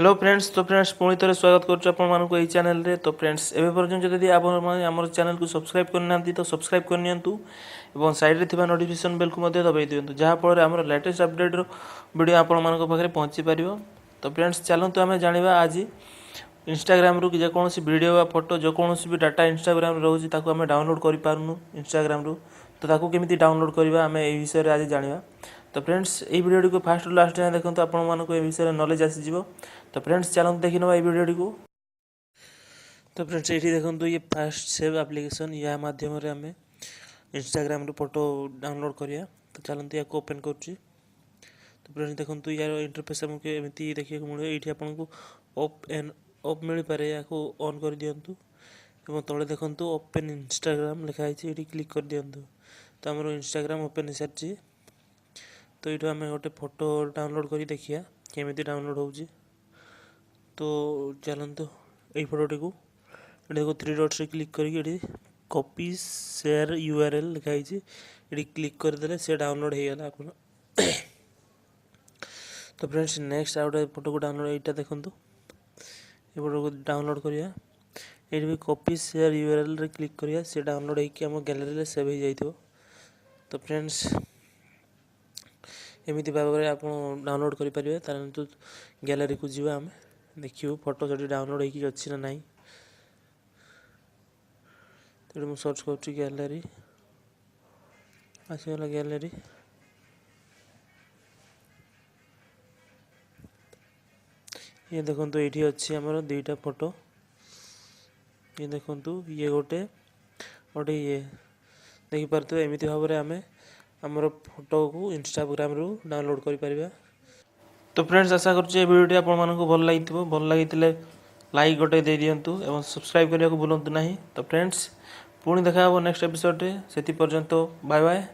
Hello friends. तो friends पुणी थे स्वागत करूँ यही चैनल रे। तो फ्रेंड्स एवं पर्यटन जदि आम चैनल को सब्सक्राइब करना तो सब्सक्राइब करनी साइड थी नोटिफिकेशन बेल को दबाई दिंतु जहाँफल आम लेटेस्ट अपडेट वीडियो आपण पाखे पहुँची पार। तो फ्रेंड्स चलतु आम जाना आज इंस्टाग्राम रु जेकोसी वीडियो व फोटो जेकोसी भी डाटा इंस्टाग्राम रोचे आम डाउनलोड कर पारूँ इंस्टाग्राम रु। तो ताकू केमी डाउनलोड करवा आम ये विषय आज जाना। तो फ्रेंड्स ये वीडियो को फास्ट लास्ट जाए देखो आपण विषय नॉलेज आसीज। तो फ्रेंड्स चलते देखी ना ये वीडियो को। तो फ्रेंड्स ये देखो ये फास्ट सेव एप्लिकेशन या माध्यम आम इंस्टाग्राम रू फोटो डाउनलोड करिया। तो चलते या ओपन कर। तो फ्रेंड्स देखो यार इंटरफेस आमको एमती देखा मिले ये आपको ऑफ मिल पारे या ऑन कर दिंतु और तले देखो ओपन इंस्टाग्राम लिखाई ये क्लिक कर दिंतु। तो आम इंस्टाग्राम ओपन हो सारी। तो ये आम गोटे फोटो डाउनलोड कर देखिए केमी डाउनलोड हो। तो चलते यही फोटोटी को देखो थ्री डट्स क्लिक करके कॉपी शेयर यूआरएल लिखाई ये क्लिक करदे से डाउनलोड हो गला आप। तो फ्रेंड्स नेक्स्ट आउ गए फोटो को डाउनलोड यहाँ देखो ये फोटो को डाउनलोड करिया ये भी कॉपी शेयर यूआरएल रे क्लिक करिया से डाउनलोड होकर आम गैलरी रे सेव हो जाइए। तो फ्रेंड्स एमती भाव में आप डाउनलोड करेंगे। तो गैलरी को जी आम देखिए फोटो जो डाउनलोड होगी अच्छी ना नहीं। तो मुझे सर्च कर गैलरी आसगला गैलरी। ये देखो ये अच्छी आमर दुईटा फोटो ये देखो ये गोटे गोटे ये देखिपे एमती भाव में आम आमर फोटो को इंस्टाग्राम रु डाउनलोड कर। तो फ्रेंड्स आशा करुँचे वीडियो आपको भल लगी लाइक गोटे दे दिंतु और सब्सक्राइब करने को भूलु ना। तो फ्रेंड्स पुणी देखा नेक्स्ट एपिसोड से पर्यंत बाय बाय।